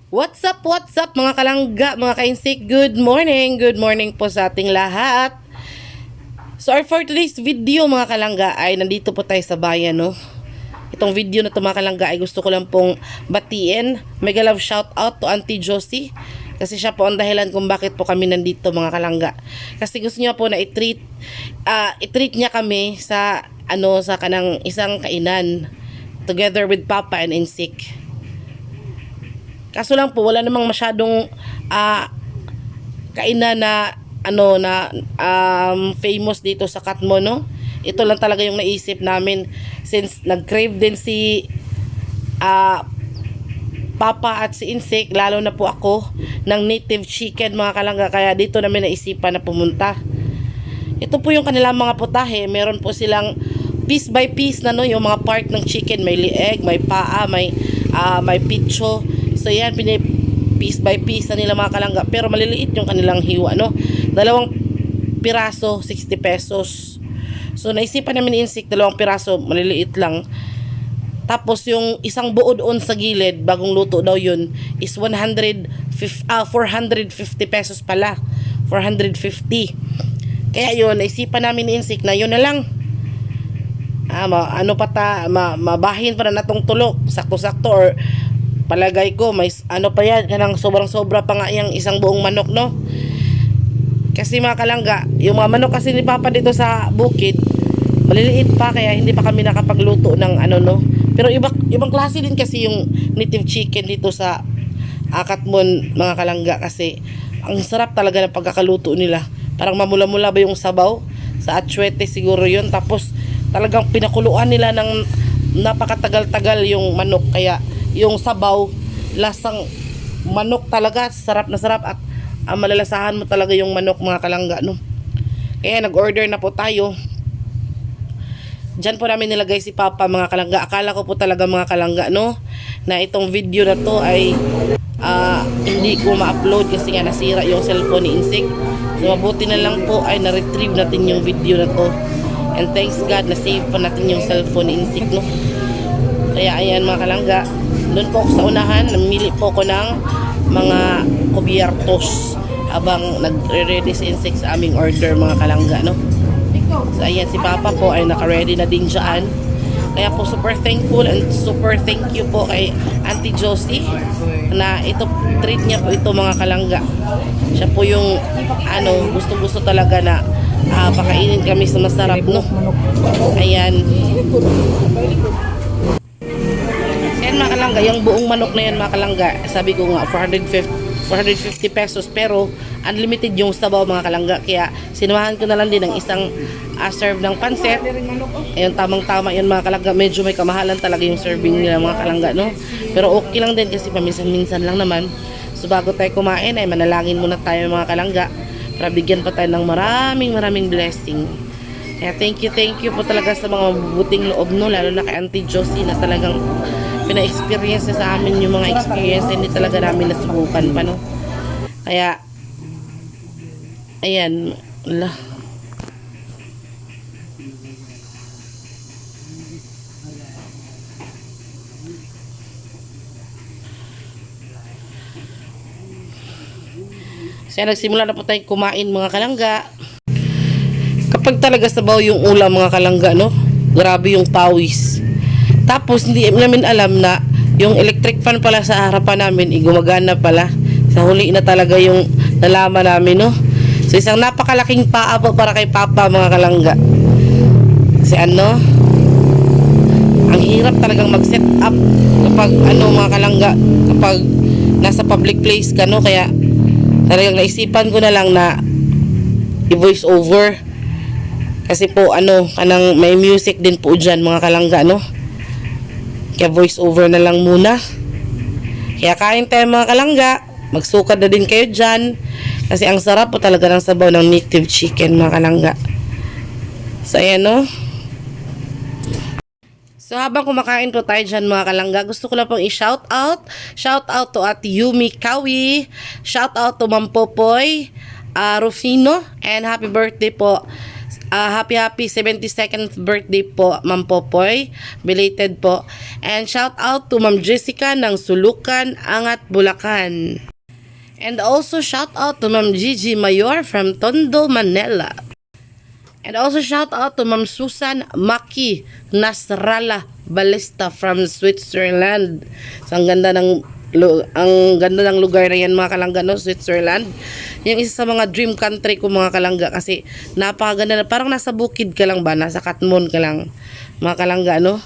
What's up mga kalangga, mga kainsik, good morning po sa ating lahat. So for today's video mga kalangga ay nandito po tayo sa bayan, no. Itong video na to mga kalangga ay gusto ko lang pong batiin. Mega love shout out to Auntie Josie. Kasi siya po ang dahilan kung bakit po kami nandito mga kalangga. Kasi gusto niya po na i-treat niya kami sa sa kanang isang kainan together with Papa and Insik. Kaso lang po wala namang masyadong kainan na famous dito sa Katmon, no? Ito lang talaga yung naisip namin since nag-crave din si Papa at si Insik, lalo na po ako ng native chicken mga kalangga, kaya dito namin naisipan na pumunta. Ito po yung kanilang mga putahe. Meron po silang piece by piece na, no, yung mga part ng chicken, may lieg, may paa, may pitso. So yan, piece by piece na nila mga kalangga, pero maliliit yung kanilang hiwa, no. 2 piraso 60 pesos. So naisipan namin ni Insik 2 piraso, maliliit lang. Tapos yung isang buo doon sa gilid, bagong luto daw yun, is 450 pesos pala. 450. Kaya yun, naisipan namin ni Insik na yun na lang. Mabahin pa na natong tulok, sakto-sakto, or palagay ko may pa yan, kanang sobrang-sobra pa nga yung isang buong manok, no. Kasi mga kalangga, yung mga manok kasi ni Papa dito sa bukid, maliliit pa, kaya hindi pa kami nakapagluto ng no. Pero ibang klase din kasi yung native chicken dito sa Katmon mga kalangga, kasi ang sarap talaga ng pagkakaluto nila. Parang mamula-mula ba yung sabaw sa atsuete siguro yun, tapos talagang pinakuluan nila ng napakatagal-tagal yung manok, kaya yung sabaw lasang manok talaga, sarap na sarap, at malalasahan mo talaga yung manok mga kalangga, no. Kaya nag-order na po tayo. Diyan po namin nilagay si Papa mga kalangga. Akala ko po talaga mga kalangga, no, na itong video na to ay hindi ko ma-upload kasi nga nasira yung cellphone ni Insik. So mabuti na lang po ay na-retrieve natin yung video na to. And thanks God na save pa natin yung cellphone ni Insik, no. Kaya ayan mga kalangga, doon po ako sa unahan, namili po ko ng mga kubyertos habang nagre-ready si Insik sa aming order mga kalangga, no. So ayan, si Papa po ay naka-ready na din dyan. Kaya po super thankful and super thank you po kay Auntie Josie na ito, treat niya po ito mga kalangga. Siya po yung gusto talaga na pakainin kami sa masarap, no. Ayan. Ayan mga kalangga, yung buong manok na yan mga kalangga, sabi ko nga 450 pesos, pero unlimited yung sabaw mga kalangga, kaya sinumahan ko na lang din ng isang serve ng pansit. Ayun, tamang-tama yun mga kalangga. Medyo may kamahalan talaga yung serving nila mga kalangga, no, pero okay lang din kasi paminsan-minsan lang naman. So bago tayo kumain ay manalangin muna tayo mga kalangga para bigyan pa tayo ng maraming blessing. Kaya thank you po talaga sa mga mabubuting loob, no, lalo na kay Auntie Josie na talagang pina-experience sa amin yung mga experience na hindi talaga namin nasubukan pa, no. Kaya ayan, kaya nagsimula na po tayong kumain mga kalangga. Kapag talaga sabaw yung ulam mga kalangga, no, grabe yung pawis. Tapos hindi namin alam na yung electric fan pala sa harapan namin gumagana pala. Sa huli na talaga yung nalaman namin, no. So isang napakalaking paa po para kay Papa mga kalangga. Kasi ang hirap talagang mag-set up kapag mga kalangga, kapag nasa public place ka, no. Kaya talagang naisipan ko na lang na i-voice over. Kasi po kanang may music din po dyan mga kalangga, no. Kaya voice over na lang muna. Kaya kain tayo mga kalangga. Magsukad na din kayo dyan. Kasi ang sarap po talaga ng sabaw ng native chicken mga kalangga. So ayan, no. So habang kumakain po tayo dyan mga kalangga, gusto ko lang pong i-shout out. Shout out to Ate Yumi Kawi. Shout out to Ma'am Popoy Rufino. And happy birthday po happy 72nd birthday po, Ma'am Popoy. Belated po. And shout out to Ma'am Jessica ng Sulukan, Angat, Bulacan. And also shout out to Ma'am Gigi Mayor from Tondo, Manila. And also shout out to Ma'am Susan Maki Nasrallah Balista from Switzerland. So, ang ganda ng lugar na yan mga kalangga, no? Switzerland. Yung isa sa mga dream country ko mga kalangga kasi napakaganda na, parang nasa bukid ka lang ba? Nasa Katmon ka lang mga kalangga, no?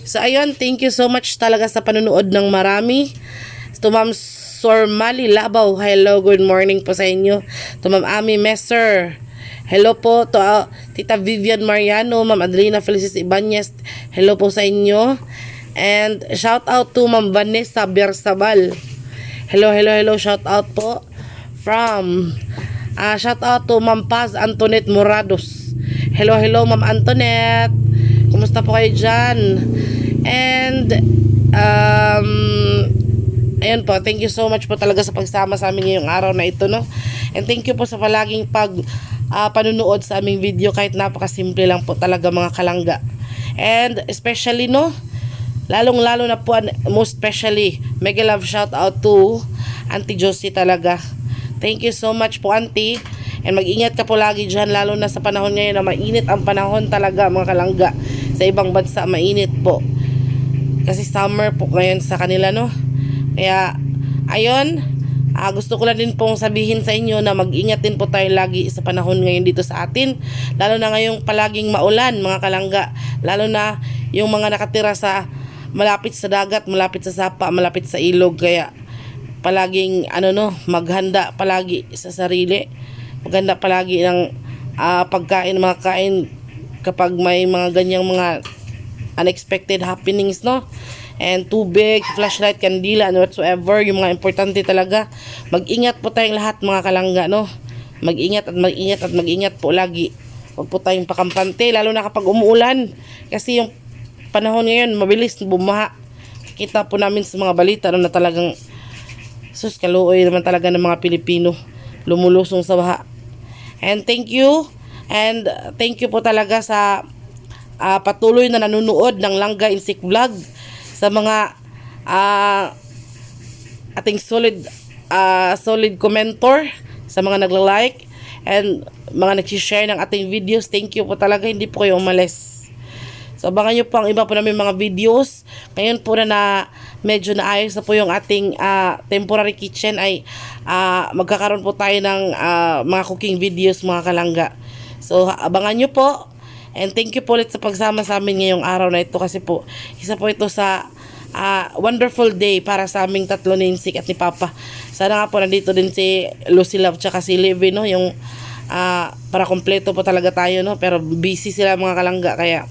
So ayun, thank you so much talaga sa panunood ng marami. To Ma'am Sormali Labaw, hello, good morning po sa inyo. To Ma'am Ami Messer, hello po. To Tita Vivian Mariano, Ma'am Adelina Felicis Ibanez, hello po sa inyo. And shout out to Ma'am Vanessa Bersabal, hello, shout out po. From shout out to Ma'am Paz Antoinette Morados, hello Ma'am Antoinette, kumusta po kayo dyan? And ayun po, thank you so much po talaga sa pagsama sa amin ngayong araw na ito, no? And thank you po sa palaging panunood sa aming video kahit napakasimple lang po talaga mga kalangga. And especially, no, lalong-lalo na po, most especially, mega love shout out to Auntie Josie talaga. Thank you so much po, Auntie. And mag-ingat ka po lagi dyan, lalo na sa panahon ngayon na mainit ang panahon talaga mga kalangga. Sa ibang bansa, mainit po. Kasi summer po ngayon sa kanila, no? Kaya, ayun, gusto ko lang din pong sabihin sa inyo na mag-ingat din po tayo lagi sa panahon ngayon dito sa atin. Lalo na ngayong palaging maulan, mga kalangga. Lalo na yung mga nakatira sa malapit sa dagat, malapit sa sapa, malapit sa ilog. Kaya, palaging, maghanda palagi sa sarili. Maghanda palagi ng pagkain, mga kain kapag may mga ganyang mga unexpected happenings, no? And tubig, flashlight, kandila, and whatsoever, yung mga importante talaga. Mag-ingat po tayong lahat mga kalangga, no? Mag-ingat po lagi. Huwag po tayong pakampante, lalo na kapag umuulan. Kasi yung panahon ngayon, mabilis bumaha. Kita po namin sa mga balita na talagang kaluoy naman talaga ng mga Pilipino lumulusong sa baha. And thank you. And thank you po talaga sa patuloy na nanonood ng Langga Insik Vlog, sa mga ating solid commentor, sa mga nagla-like and mga nag-share ng ating videos. Thank you po talaga, hindi po kayo umalis. So abangan nyo po ang iba po namin mga videos. Ngayon po na medyo naayos na po yung ating temporary kitchen, ay magkakaroon po tayo ng mga cooking videos mga kalangga. So abangan nyo po. And thank you po ulit sa pagsama sa amin ngayong araw na ito, kasi po isa po ito sa wonderful day para sa aming tatlo ni Insik at ni Papa. Sana nga po nandito din si Lucy Love tsaka si Livy, no? Yung para kompleto po talaga tayo, no? Pero busy sila mga kalangga, kaya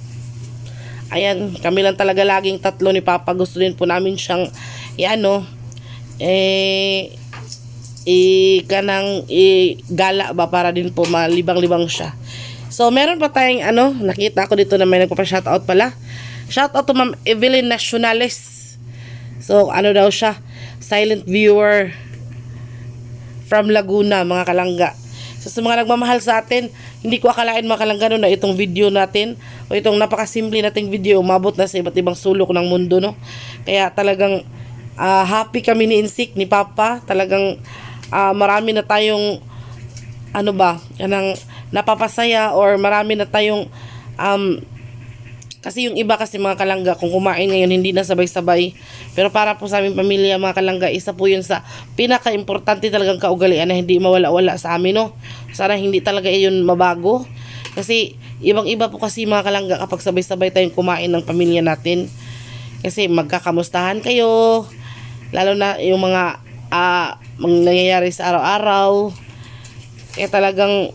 ayan, kami lang talaga laging tatlo ni Papa. Gusto din po namin siyang gala ba, para din po malibang-libang siya. So, meron pa tayong nakita ko dito na may nagpapa-shoutout pala. Shoutout to Ma'am Evelyn Nacionales. So, daw siya? Silent viewer from Laguna, mga kalangga. So, sa mga nagmamahal sa atin, hindi ko akalain mga kalangga na itong video natin, o itong napakasimple nating video, umabot na sa iba't ibang sulok ng mundo, no? Kaya talagang happy kami ni Insik, ni Papa. Talagang marami na tayong napapasaya, or marami na tayong kasi yung iba kasi mga kalangga, kung kumain ngayon hindi na sabay-sabay, pero para po sa aming pamilya mga kalangga, isa po yun sa pinaka-importante talagang kaugalian na hindi mawala-wala sa amin, no? Sana hindi talaga yun mabago, kasi ibang-iba po kasi mga kalangga kapag sabay-sabay tayong kumain ng pamilya natin, kasi magkakamustahan kayo, lalo na yung mga nangyayari sa araw-araw. Kaya talagang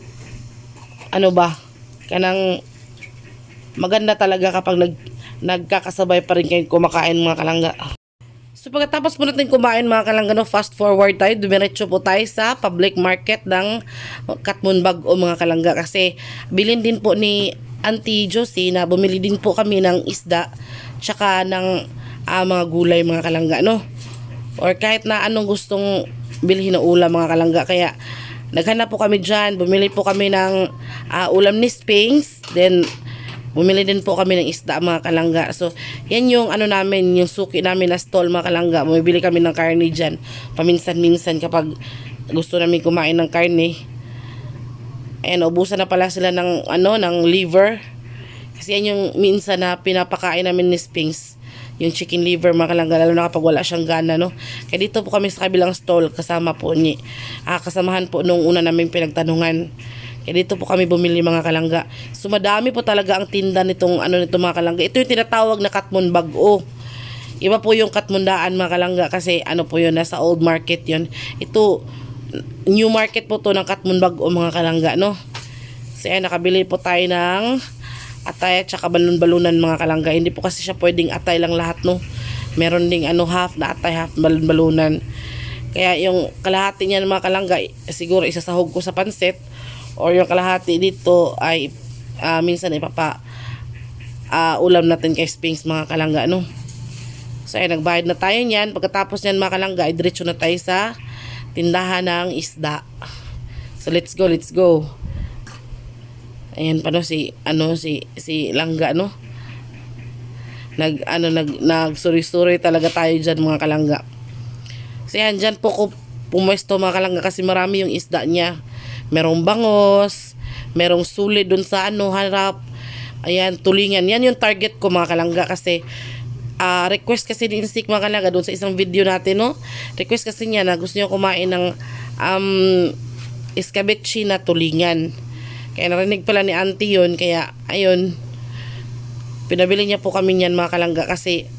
kanang maganda talaga kapag nagkakasabay pa rin kayo kumakain mga kalangga. So pagkatapos po natin kumain mga kalangga, fast forward tayo, dumiretso po tayo sa public market ng Katmon Bago mga kalangga, kasi bilin din po ni Auntie Josie na bumili din po kami ng isda tsaka ng mga gulay mga kalangga, no? Or kahit na anong gustong bilhin na ulam mga kalangga. Kaya naghanap po kami dyan. Bumili po kami ng ulam ni Sphinx. Then, bumili din po kami ng isda mga kalangga. So, yan yung ano namin, yung suki namin na stall mga kalangga. Bumibili kami ng karne dyan. Paminsan-minsan kapag gusto namin kumain ng karne. Ayan, ubusan na pala sila ng, ng liver. Kasi yan yung minsan na pinapakain namin ni Sphinx. Yung chicken liver mga kalangga, lalo na kapag wala siyang gana, no? Kaya dito po kami sa kabilang stall, kasama po ni, kasamahan po nung una namin pinagtanungan. Kaya dito po kami bumili mga kalangga. So madami po talaga ang tinda nitong mga kalangga. Ito yung tinatawag na Katmon Bago. Iba po yung Katmondaan mga kalangga kasi po yun, nasa old market yun. Ito, new market po to ng Katmon Bago mga kalangga, no? So nakabili po tayo ng atay at saka balon-balunan mga kalangga. Hindi po kasi siya pwedeng atay lang lahat, no? Meron ding half na atay, half balon-balunan. Kaya yung kalahati niyan mga kalangga, siguro isasahog ko sa pansit, or yung kalahati dito ay minsan ulam natin kay Sphinx mga kalangga, no? So nagbayad na tayo niyan. Pagkatapos niyan mga kalangga, diretso na tayo sa tindahan ng isda. So let's go. Ayan pa, no, si Langga, no? Nagsuri-suri talaga tayo dyan mga kalangga. So yan, dyan po ko pumwesto mga kalangga kasi marami yung isda niya. Merong bangos, merong suli dun sa harap. Ayan, tulingan. Yan yung target ko mga kalangga kasi request kasi ni Insik mga kalangga dun sa isang video natin, no? Request kasi niya na gusto niya kumain ng escabeche na tulingan. Kaya narinig pala ni auntie yun. Kaya, ayun, pinabili niya po kami niyan mga kalangga kasi,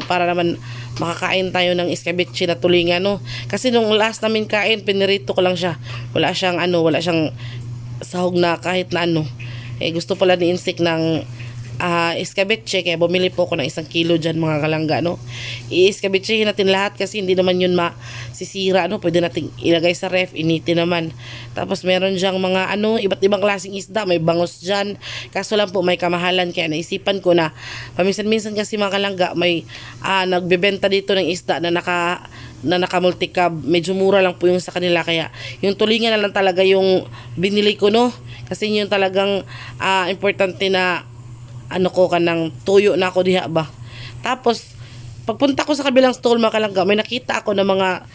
para naman makakain tayo ng escabeche na tulingan, no? Kasi nung last namin kain, pinirito ko lang siya. Wala siyang sahog na kahit na gusto pala ni Insik ng escabeche, kaya bumili po ako ng 1 kilo dyan mga kalangga, no? I-escabechehin natin lahat kasi hindi naman yun masisira, no? Pwede natin ilagay sa ref, initin naman. Tapos meron dyang mga iba't ibang klaseng isda, may bangos dyan, kaso lang po may kamahalan, kaya naisipan ko na paminsan-minsan kasi mga kalangga may nagbebenta dito ng isda na naka multicab, medyo mura lang po yung sa kanila, kaya yung tulingan na lang talaga yung binili ko, no? Kasi yun talagang importante na kanang tuyo na ako diha ba. Tapos pagpunta ko sa kabilang stall mga kalangga, may nakita ako ng mga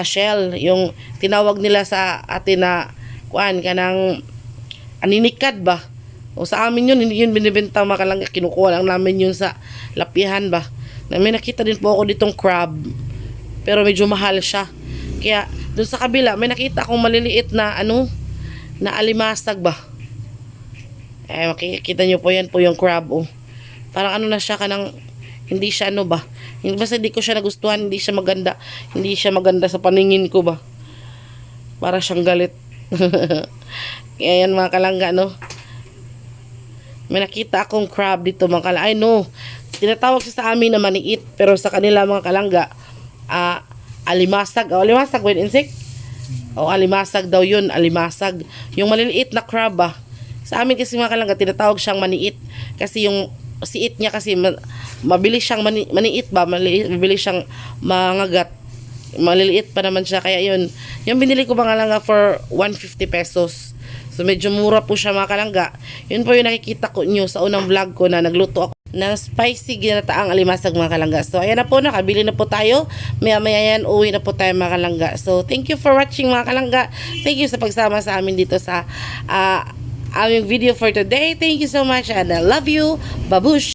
shell, yung tinawag nila sa atin na kanang aninikad ba. O sa amin yun, hindi yun binibenta mga kalangga, kinukuha lang namin yun sa lapihan ba. May nakita din po ako ditong crab, pero medyo mahal siya. Kaya dun sa kabila may nakita akong maliliit na na alimasag ba. Makikita nyo po yan po yung crab, parang na siya kanang, hindi siya ba, basta hindi ko siya nagustuhan, hindi siya maganda sa paningin ko ba, para siyang galit. Kaya yan mga kalangga, no? May nakita akong crab dito mga kalangga, tinatawag siya sa amin na maniit, pero sa kanila mga kalangga, alimasag, alimasag with insect, alimasag daw yun, alimasag, yung maliliit na crab ba. Sa amin kasi mga kalangga, tinatawag siyang maniit. Kasi yung siit niya kasi mabilis siyang maniit ba? Mabilis siyang mangagat. Maliliit pa naman siya. Kaya yun, yung binili ko mga kalangga for 150 pesos. So medyo mura po siya mga kalangga. Yun po yung nakikita ko nyo sa unang vlog ko na nagluto ako ng spicy ginataang alimasag mga kalangga. So ayan na po, nakabili na po tayo. Maya yan, uwi na po tayo mga kalangga. So thank you for watching mga kalangga. Thank you sa pagsama sa amin dito sa aming video for today. Thank you so much and I love you. Babush!